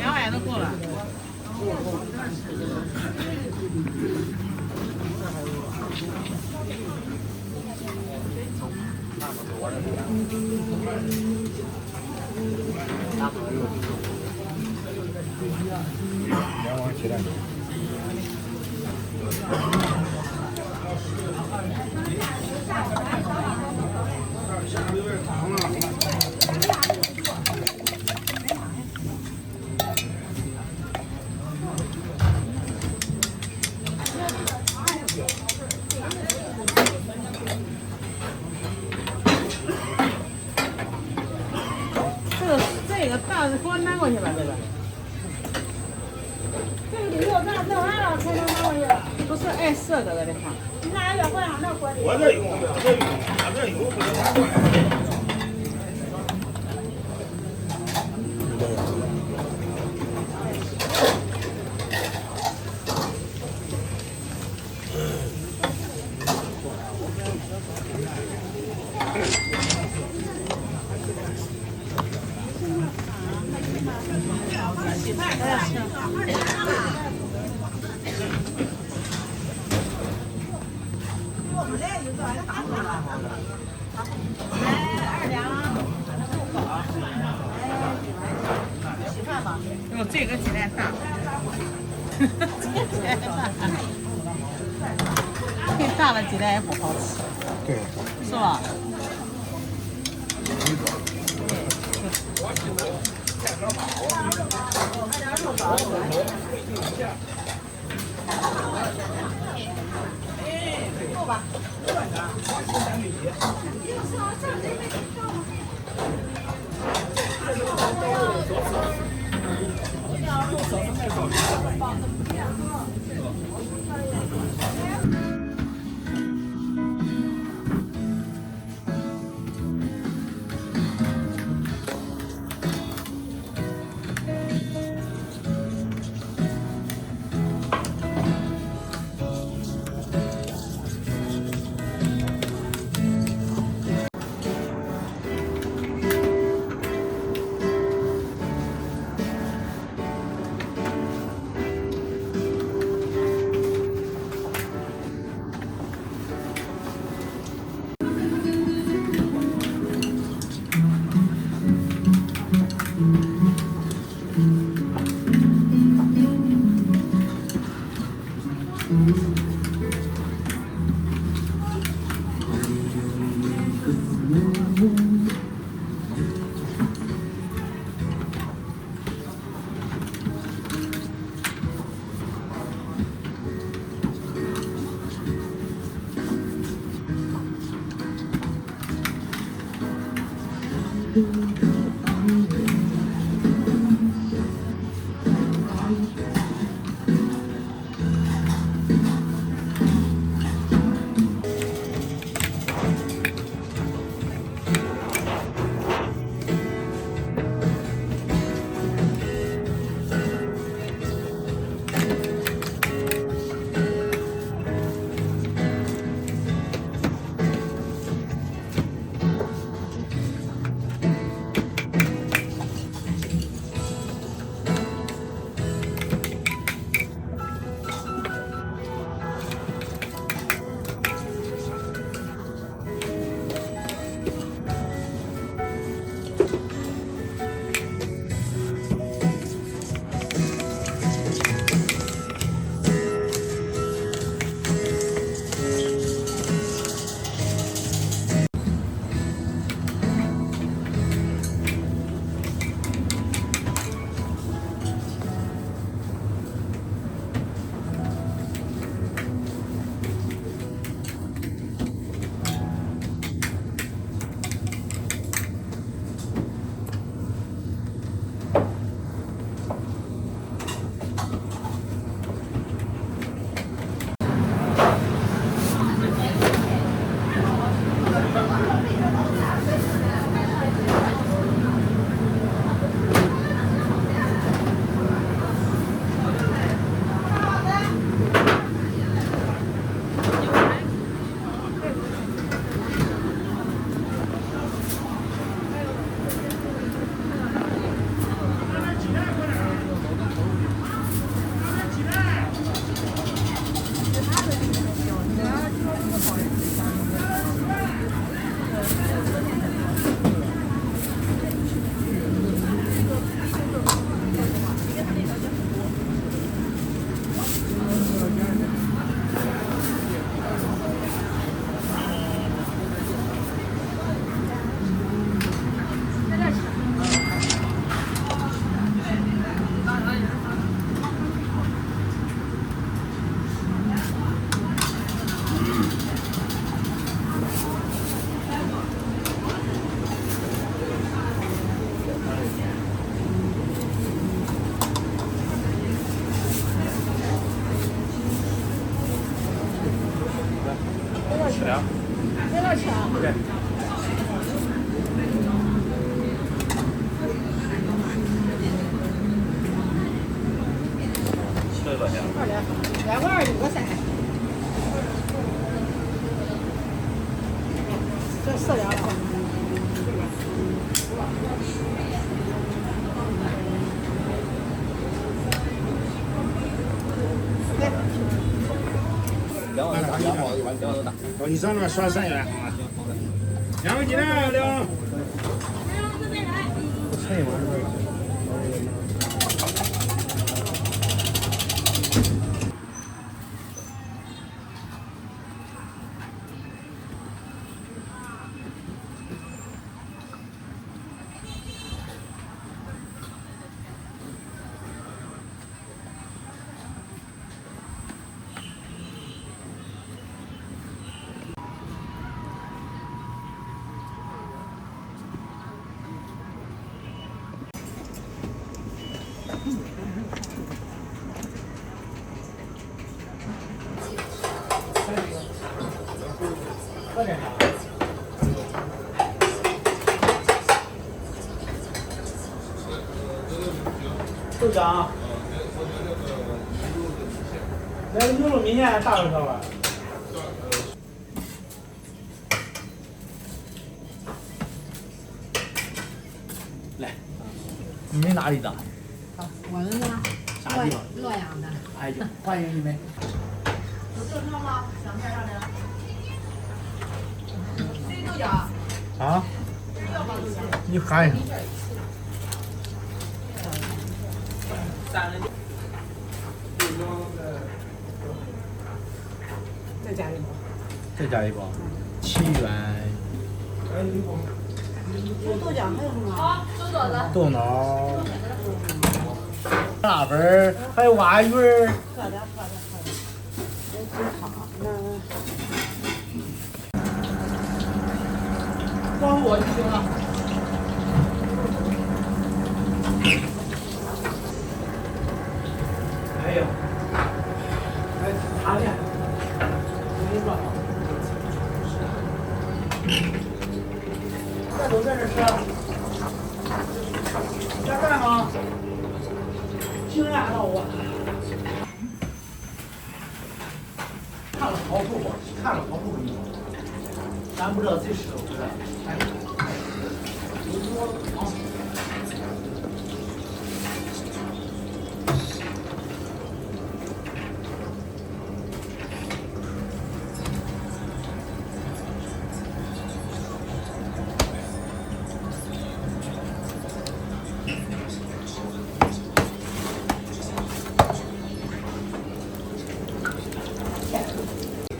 200都够了。两碗鸡蛋。这个大的给我拿过去吧，这个。这个里头咱弄完了才能拿过去。不是爱色的了，得看。你拿要不让那锅里。我这有，我这有，不能拿过来。哟，这个鸡蛋大，这个鸡蛋大，太大了鸡蛋也不好吃，对，是吧？够吧？没多钱。对。700多钱。2.2块2个3。这4两了。哦，你上那边刷3元好吗？2个鸡蛋2。称一碗是吧？喝点啥？豆浆。那个牛肉米线大多少吧？来，你们哪里的？我们呢？啥地方？洛阳的。哎呦，欢迎你们。有正常吗？想吃啥的？谁豆浆？啊？你喊一下。再加一包。再加一包，7元。豆浆还有什么？好，收多的。豆脑。辣粉儿，还有蛙鱼儿。喝点。有鸡汤，光我就行了。哎呦，哎，茶店，我跟你说，这都在这吃，加饭吗？惊讶到我。看了好处不？看了好处不？咱不知道自己吃不吃。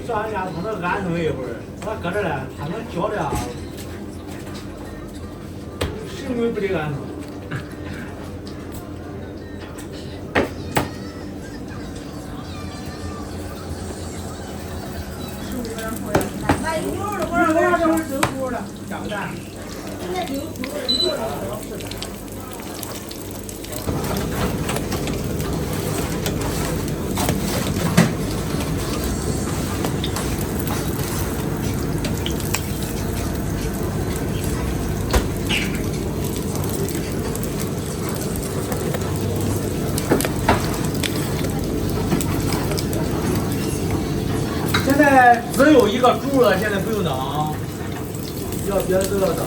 上俺家他能安顿一会儿，我搁这嘞，他能觉得神鬼不得安顿。买牛肉的，我让这会儿蒸熟了，加个蛋。现在只有一个猪了，现在不用等，要别的都要等。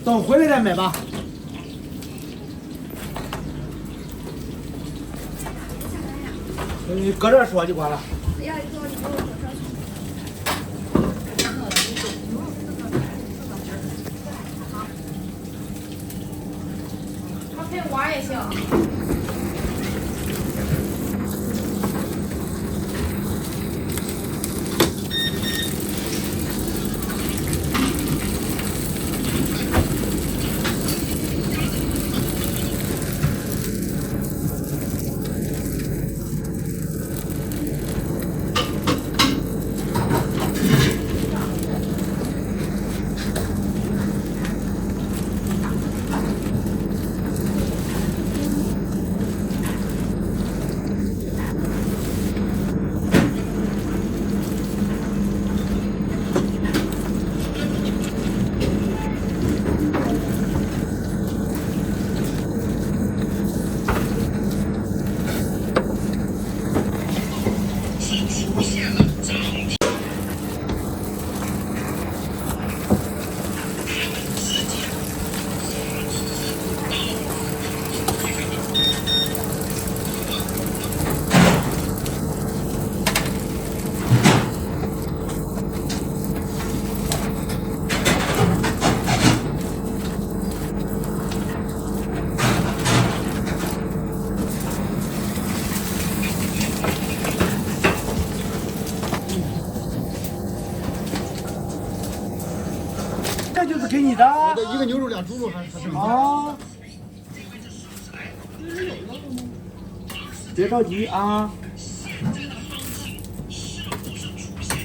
等回来再买吧。你搁这说就完了。他配瓜也行。就是给你的。我的一个牛肉2猪肉还是什么？啊，别着急啊，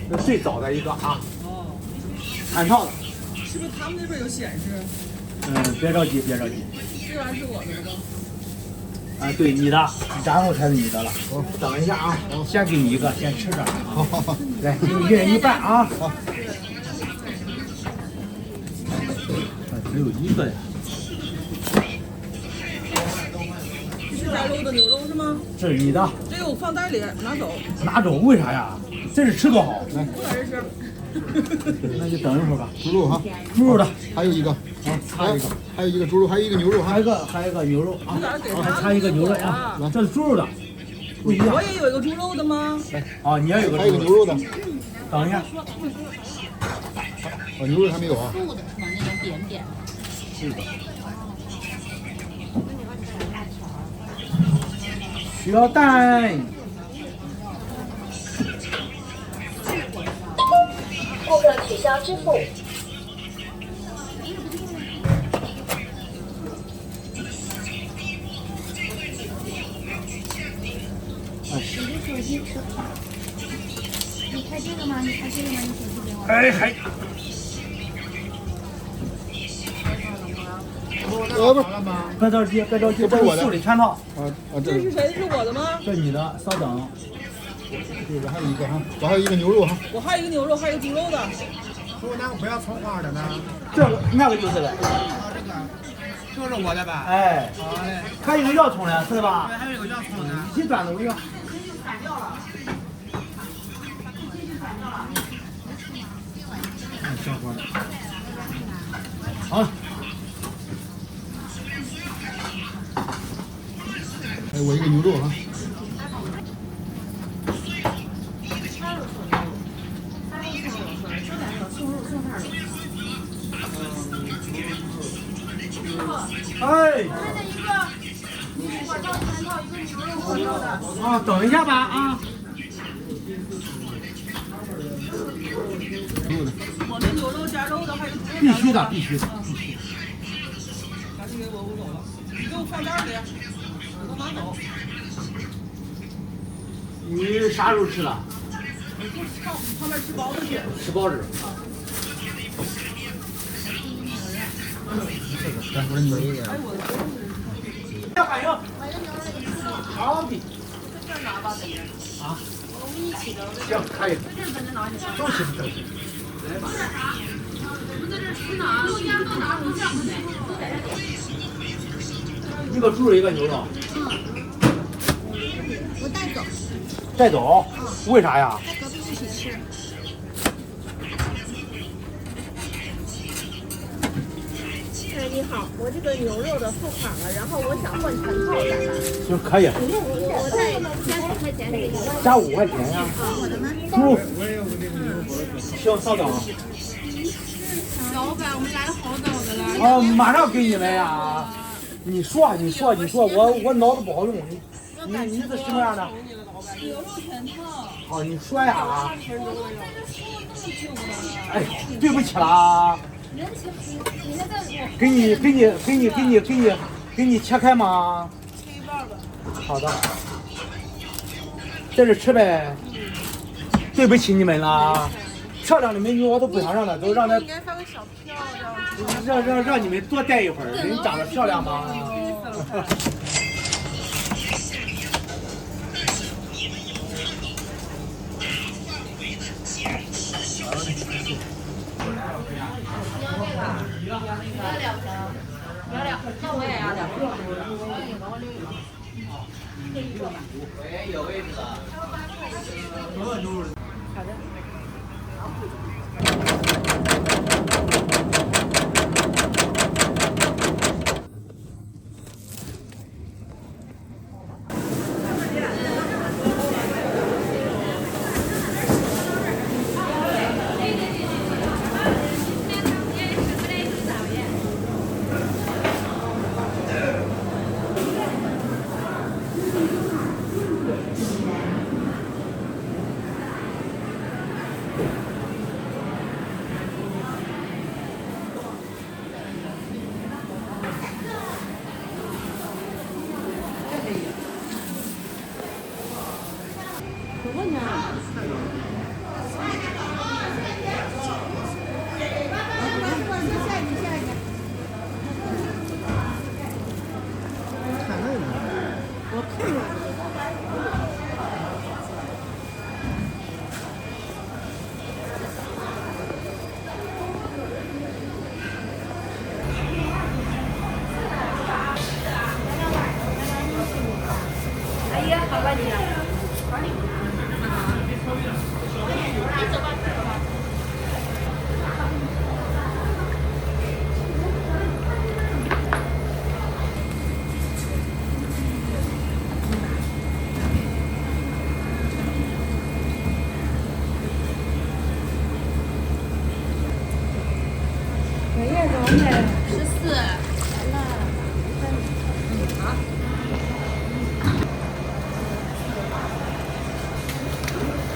这最早的一个啊，产套的。是不是他们那边有显示？别着急，别着急。这玩意是我的了吧？啊，对，你的，然后才是你的了。等一下啊，先给你一个，先吃着。好，来，给你一人一半啊。好。只有一个呀。是加肉的牛肉是吗？这是你的，这个我放袋里，拿走。拿走，为啥呀？这是吃多好。来，不在这吃。那就等一会儿吧。猪肉哈，猪肉的，还有一个，还有一个猪肉，还有一个牛肉哈，还有一个牛肉啊，还差一个牛肉啊，这是猪肉的，不一样。我也有一个猪肉的吗？啊，你也有个还有一个牛肉的，等一下。牛肉还没有啊。素的是吗？那种扁扁。是的。小蛋。顾客取消支付。你开这个吗？你开这个吗？你手机给我。哎还。别着急，别着急，这是我的素的全套。这是谁？是我的吗？这是你的，稍等。对，我还有一个哈，我还有一个牛肉哈。我还有一个牛肉，还有猪肉的。说那个不要葱花的呢？这个那个就是了。就是我的吧？哎，好嘞。还有一个要葱的，是吧？对，还有一个要葱的。一起转的，我要。小伙子。好。还有我一个牛肉哈。哎。啊，等一下吧啊。我的牛肉加肉的，还有猪肉。必须的，必须的。赶紧给我走了，你给我放袋里，我都拿走。你啥时候吃的？旁边吃包子去。吃包子。来，我的牛肉。要反应。好的。啊。行，可以。都行，都行。来吧。一个猪肉，一个牛肉。我带走。带走？为啥呀？在隔壁一起吃。你好，我这个牛肉的付款了，然后我想换全套咋办？行，可以。我再加5块钱给你。加5块钱呀？我的吗？猪。行，稍等。老板，我们来了好早的了。啊，马上给你们呀！你说，我脑子不好用。你是什么样的？牛肉全套。好，你说呀。哎，对不起啦。给你切开吗？切一半吧。好的。在这吃呗。对不起你们啦，漂亮的美女我都不想让她走，让她应该放个小票这样。让你们多待一会儿，人长得漂亮吗？要2，那我也要2。有位置了。好的。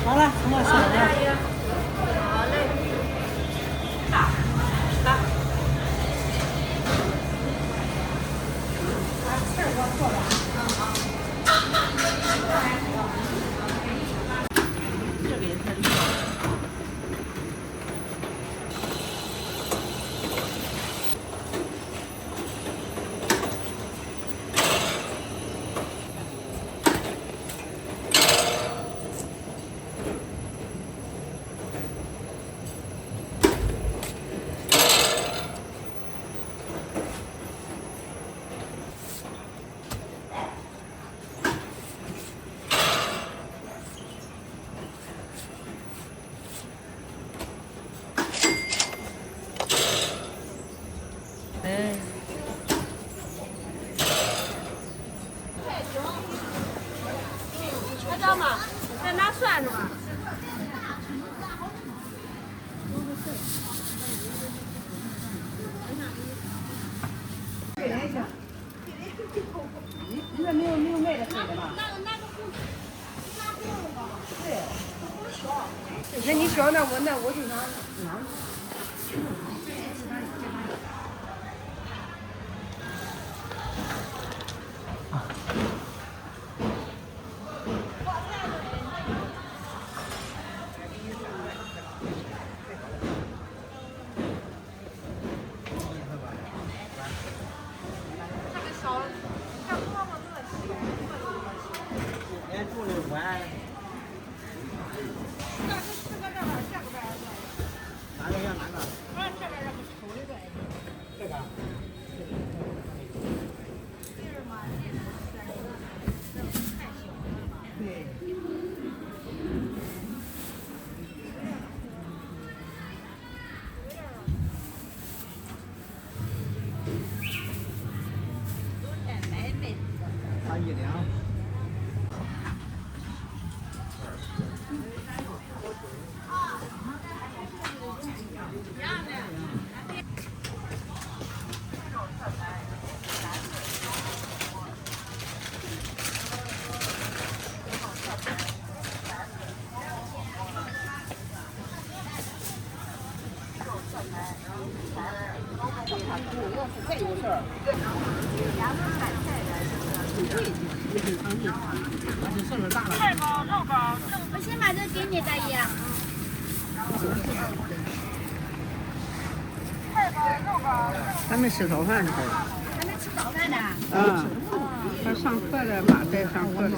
好了，我上来。知道吗？在拿蒜是吧？你这没有卖的黑的吧？那你说那我就拿。我先把这给你，大爷。他们吃早饭去。还没吃早饭呢。嗯，他上课了，马在上课了。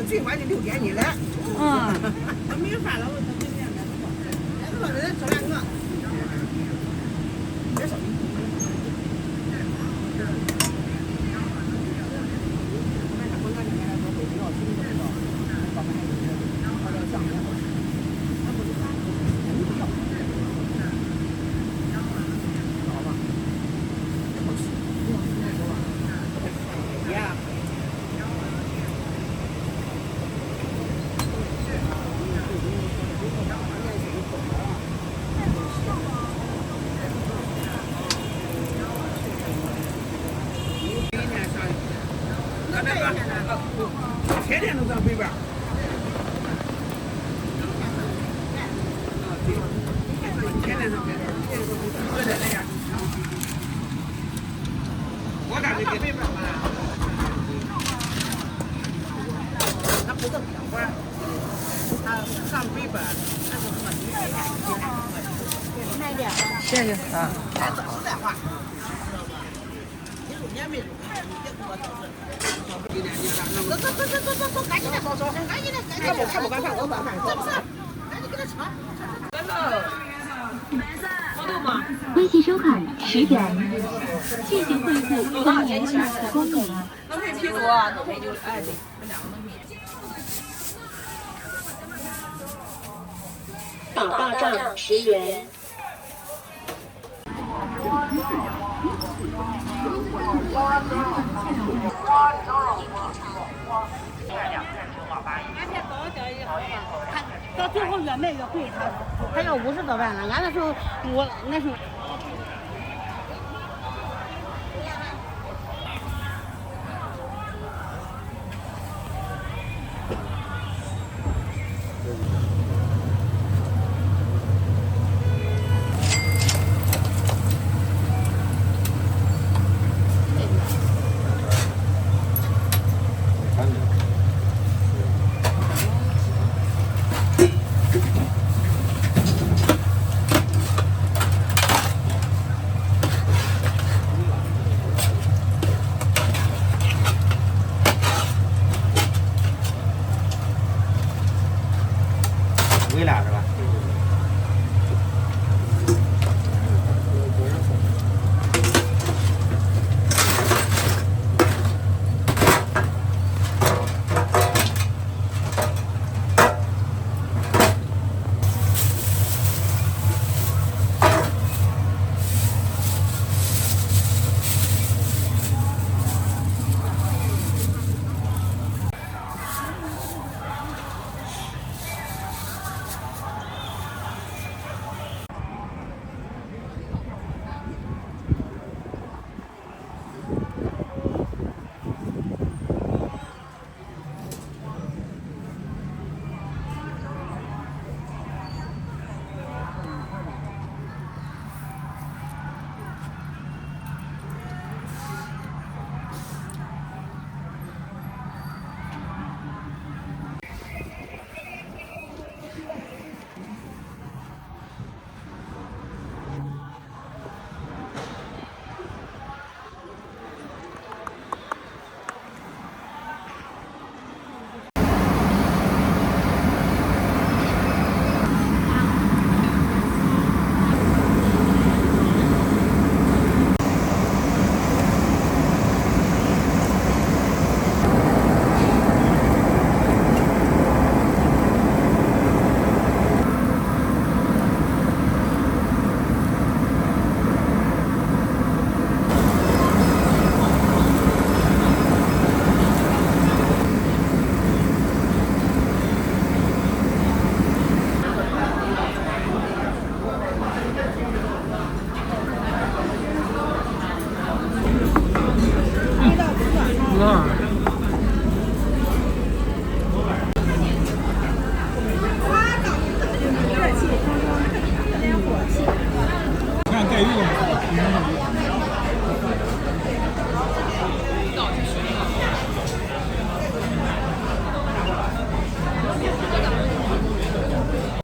最晚就6点你来。嗯。他没有饭了，我他对面来不来？人吃2个。别少。天天都在北边。天天上北边，我在那样。我感觉给北边嘛，他不挣钱，他上北边，他就说慢点。谢谢啊。实在话，你入年没入，你别给我找事。走，赶紧的，赶紧的，他不敢饭，我管饭，这不是，赶紧给他抢。真的。微信收看10点，进行会议欢迎下次光临。能配啤酒啊，能配酒，哎对，这2个能配。打大仗10元。到最后越卖越贵，他要50多万了。俺那时候我那时候